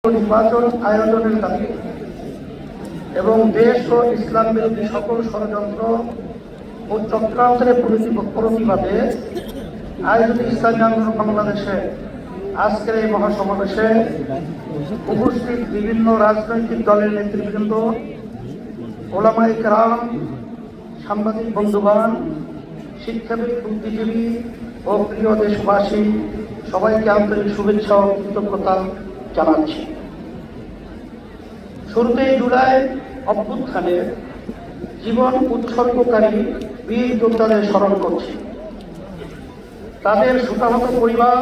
নির্বাচন আয়োজনের দাবি এবং দেশ ও ইসলাম বিরোধী সকল ষড়যন্ত্র ও চক্রান্তের প্রতিবাদে আয়োজিত ইসলামী আন্দোলন বাংলাদেশে আজকের এই মহাসমাবেশে উপস্থিত বিভিন্ন রাজনৈতিক দলের নেতৃবৃন্দ, ওলামায়ে কেরাম, সাংবাদিক বন্ধুগণ, শিক্ষাবিদ, বুদ্ধিজীবী ও প্রিয় দেশবাসী, সবাইকে আন্তরিক শুভেচ্ছা ও কৃতজ্ঞতা জানাচ্ছি। শুরুতেই জুলাই অভ্যুত্থানে জীবন উৎসর্গকারী বীর যোদ্ধাদের স্মরণ করছি। তাদের শোকাহত পরিবার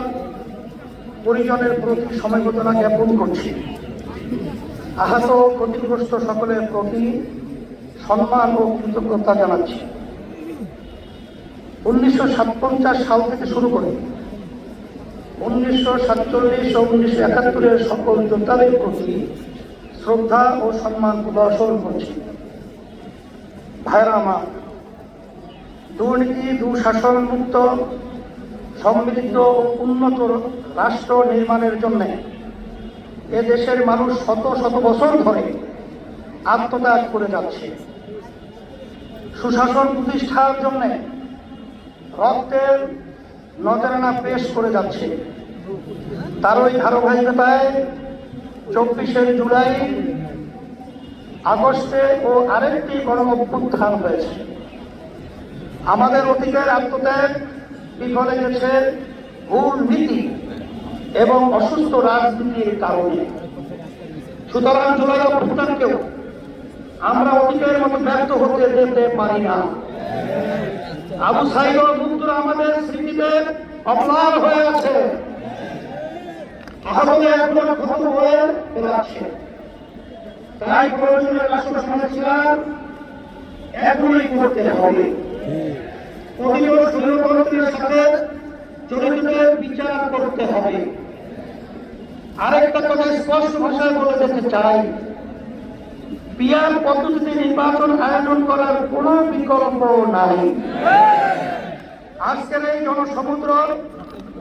পরিজনের প্রতি সমবেদনা জ্ঞাপন করছি। আহত ক্ষতিগ্রস্ত সকলের প্রতি সম্মান ও কৃতজ্ঞতা জানাচ্ছি। 1957 সাল থেকে শুরু করে 1947 ও 1971 সকল যোদ্ধাদের প্রতি শ্রদ্ধা ও সম্মান প্রদর্শন করছি। ভাইরা আমার, দুর্নীতি, দুঃশাসন মুক্ত, সমৃদ্ধ ও উন্নত রাষ্ট্র নির্মাণের জন্য এদেশের মানুষ শত শত বছর ধরে আত্মত্যাগ করে যাচ্ছে। সুশাসন প্রতিষ্ঠার জন্য রক্তের নজরানা পেশ করে যাচ্ছে। তারই ধারাবাহিকতায় 24শে জুলাই আগস্টে ও আরেকটি গণঅভ্যুত্থান হয়েছে। আমাদের অতীতের আত্মত্যাগ বিফলে গেছে ভুল নীতি এবং অসুস্থ রাজনীতির কারণে। সুতরাং জুলাই অভ্যুত্থানকেও আমরা অতীতের মতো ব্যর্থ হতে দিতে পারি না। আবু সাঈদ ও মুগ্ধরা আমাদের স্মৃতিতে অম্লান হয়ে আছে, আহতদের এখনো ক্ষত হয়ে বেড়াচ্ছে। তাই প্রয়োজনীয় রাষ্ট্র সংস্কার এখনই করতে হবে। প্রতিটি স্বৈরতন্ত্রের সাথে জড়িতদের বিচার করতে হবে। আরেকটা কথা স্পষ্ট ভাষায় বলে যেতে চাই, পিআর পদ্ধতিতে নির্বাচন আয়োজন করার কোনো বিকল্প নাই। আজকের এই জনসমুদ্র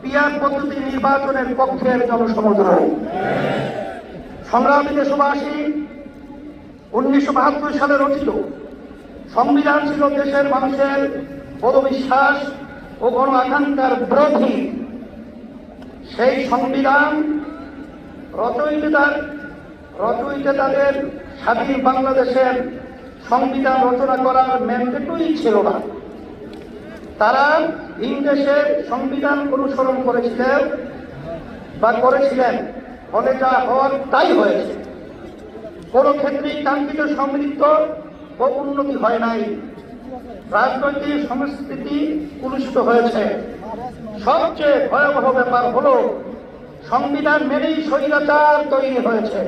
পিআর পদ্ধতি নির্বাচনের পক্ষের জনসমুদ্র। সংগ্রামী দেশবাসী, 1972 সালে রচিত সংবিধান ছিল দেশের মানুষের বোধবিশ্বাস ও গণ আকাঙ্ক্ষার বিরোধী। সেই সংবিধান রচয়িতাদের স্বাধীন বাংলাদেশের সংবিধান রচনা করার ম্যান্ডেটই ছিল না। তারা ইংরেজের সংবিধান অনুসরণ করেছিলেন, ফলে যা হওয়ার তাই হয়েছে। কোনো ক্ষেত্রেই কাঙ্ক্ষিত সমৃদ্ধ ও উন্নতি হয় নাই। রাজনৈতিক সংস্কৃতি কলুষিত হয়েছে। সবচেয়ে ভয়াবহ ব্যাপার হলো সংবিধান মেনেই স্বৈরাচার তৈরি হয়েছে।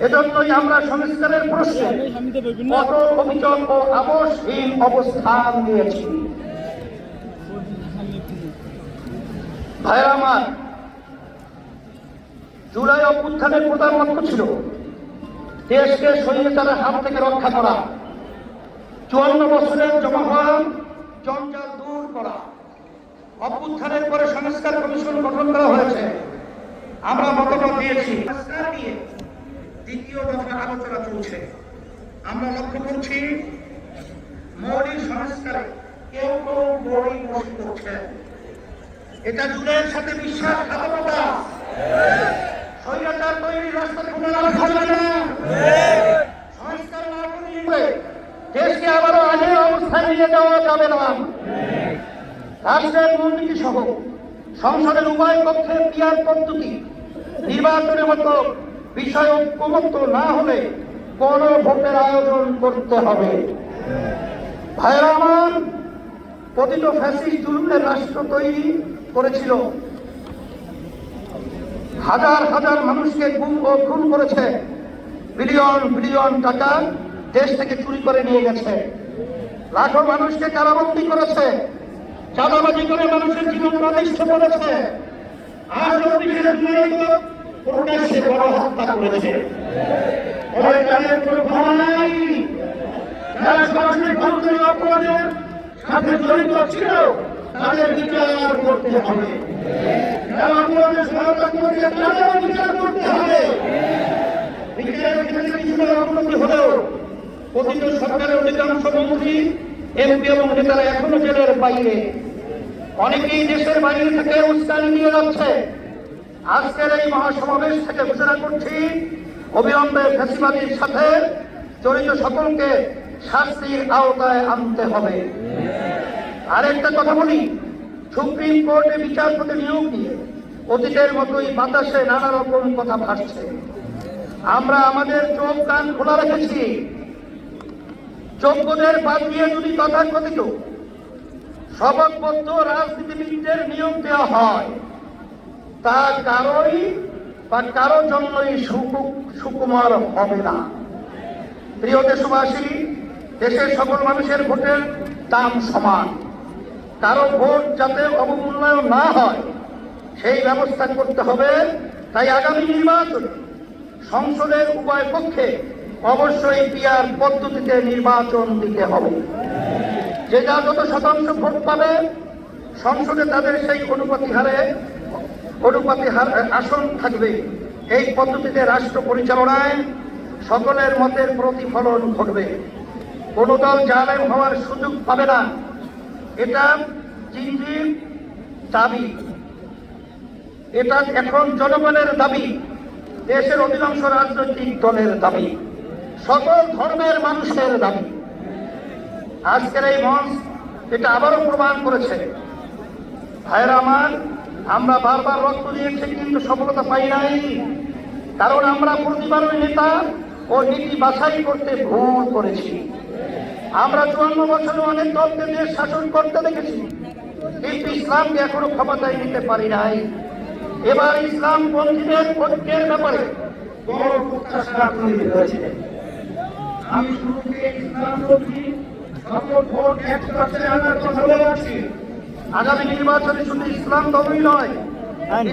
এজন্যই আমরা সংস্কারের প্রশ্নে কঠোর অভিযোগ ও আপোষহীন অবস্থান নিয়েছি। ভাইরা আমার, জুলাই অভ্যুত্থানের প্রধান লক্ষ্য ছিল দেশকে স্বৈরাচারের হাত থেকে রক্ষা করা, 54 বছরের জমা হওয়া জঞ্জাল দূর করা। অভ্যুত্থানের পরে সংস্কার কমিশন গঠন করা হয়েছে। আমরা মতামত দিয়েছি। সংস্কার নিয়ে দ্বিতীয় দফা আলোচনা চলছে। আমরা লক্ষ্য করছি মৌলিক সংস্কারে কেউ বই করছে। এটা জুলাইয়ের সাথে বিশ্বাসঘাতকতা। স্বৈরাচার তৈরির রাস্তা খোলা রাখা যাবে না। সংস্কার না করলে দেশকে আবারও আগের অবস্থায় নিয়ে যাওয়া যাবে না। রাষ্ট্রের মূলনীতি সহ সংসদের উভয় পক্ষের পিআর পদ্ধতি নির্বাচনের মতো বিষয় ঐক্যমত্য না হলে কোন ভোটের আয়োজন করতে হবে। ভাইরা আমার, পতিত ফ্যাসিস্ট জুলুমের রাষ্ট্র তৈরি করেছিল। হাজার হাজার মানুষকে গুম ও খুন করেছে। বিলিয়ন বিলিয়ন টাকা দেশ থেকে চুরি করে নিয়ে গেছে। লাখো মানুষকে কারাবন্দী করেছে। চাঁদাবাজি করে মানুষের জীবন অনিষ্ট করেছে। আর প্রকাশ্যে গণহত্যা করেছে। তাদের কোনো ক্ষমা নাই। যারা সরাসরি ক্ষমতার অপরাধের সাথে জড়িত ছিল তাদের বিচার করতে হবে। যারা আপনাদের সহায়তা করেছে তাদের বিচার করতে হবে। বিচারের ক্ষেত্রে কিছুটা অবনতি হলেও কথিত সরকারের অধিকাংশ মন্ত্রী, এমপি এবং নেতারা এখনো জেলের বাইরে, অনেকেই দেশের বাইরে থেকে উস্কানি নিয়ে যাচ্ছে। আজকের এই মহাসমাবেশ থেকে ঘোষণা করছি, অবিলম্বে ফ্যাসিবাদীর সাথে জড়িত সকলকে শাস্তির আওতায় আনতে হবে। আরেকটা কথা বলি, সুপ্রিম কোর্টে বিচারপতি নিয়োগ নিয়ে অতীতের মতোই বাতাসে নানা রকম কথা ভাসছে। আমরা আমাদের চোখ কান খোলা রেখেছি। যোগ্যদের বাদ দিয়ে যদি তথাকথিত শপথবদ্ধ রাজনীতিবিদদের নিয়োগ দেওয়া হয়, তা কারোই বা কারো জন্যই সুকুমার হবে না। প্রিয় দেশবাসী, দেশের সকল মানুষের ভোটের দাম সমান। কারো ভোট যাতে অবমূল্যায়ন না হয় সেই ব্যবস্থা করতে হবে। তাই আগামী নির্বাচন সংসদের উভয় পক্ষে অবশ্যই পিআর পদ্ধতিতে নির্বাচন দিতে হবে। যে যা যত শতাংশ ভোট পাবে সংসদে তাদের সেই অনুপাতি হারে আসন থাকবে। এই পদ্ধতিতে রাষ্ট্র পরিচালনায় সকলের মতের প্রতিফলন ঘটবে। কোন দল জালেম হওয়ার সুযোগ পাবে না। এটা জিনজির দাবি, এটা এখন জনগণের দাবি, দেশের অধিকাংশ রাজনৈতিক দলের দাবি, সকল ধর্মের মানুষের দাবি। আজকের এই মঞ্চ এটা আবারও প্রমাণ করেছে। ভাইরা আমার, আমরা বারবার রক্ত দিয়েছি কিন্তু সফলতা পাই নাই, কারণ আমরা প্রতিবারের নেতা ও নীতি বাছাই করতে ভুল করেছি। আমরা 54 বছরে অনেক দলকে দেশ শাসন করতে দেখেছি, কিন্তু ইসলামকে এখনো ক্ষমতায় নিতে পারি নাই। এবার ইসলাম পন্থীদের ঐক্যের ব্যাপারে বড় প্রত্যাশা তৈরি হয়েছে। আমি শুরু থেকে ইসলামপন্থী সকল ভোট 100% আনার কথা বলে আছি। আগামী নির্বাচনে শুধু ইসলাম দলই নয়,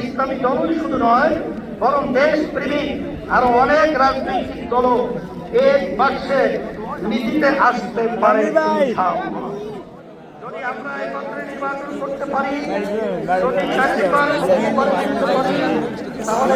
ইসলামী দলই শুধু নয়, বরং দেশপ্রেমিক আরো অনেক রাজনৈতিক দল এক বাক্সে নীতিতে আসতে পারে। যদি আমরা একত্রে নির্বাচন করতে পারি, যদি তাহলে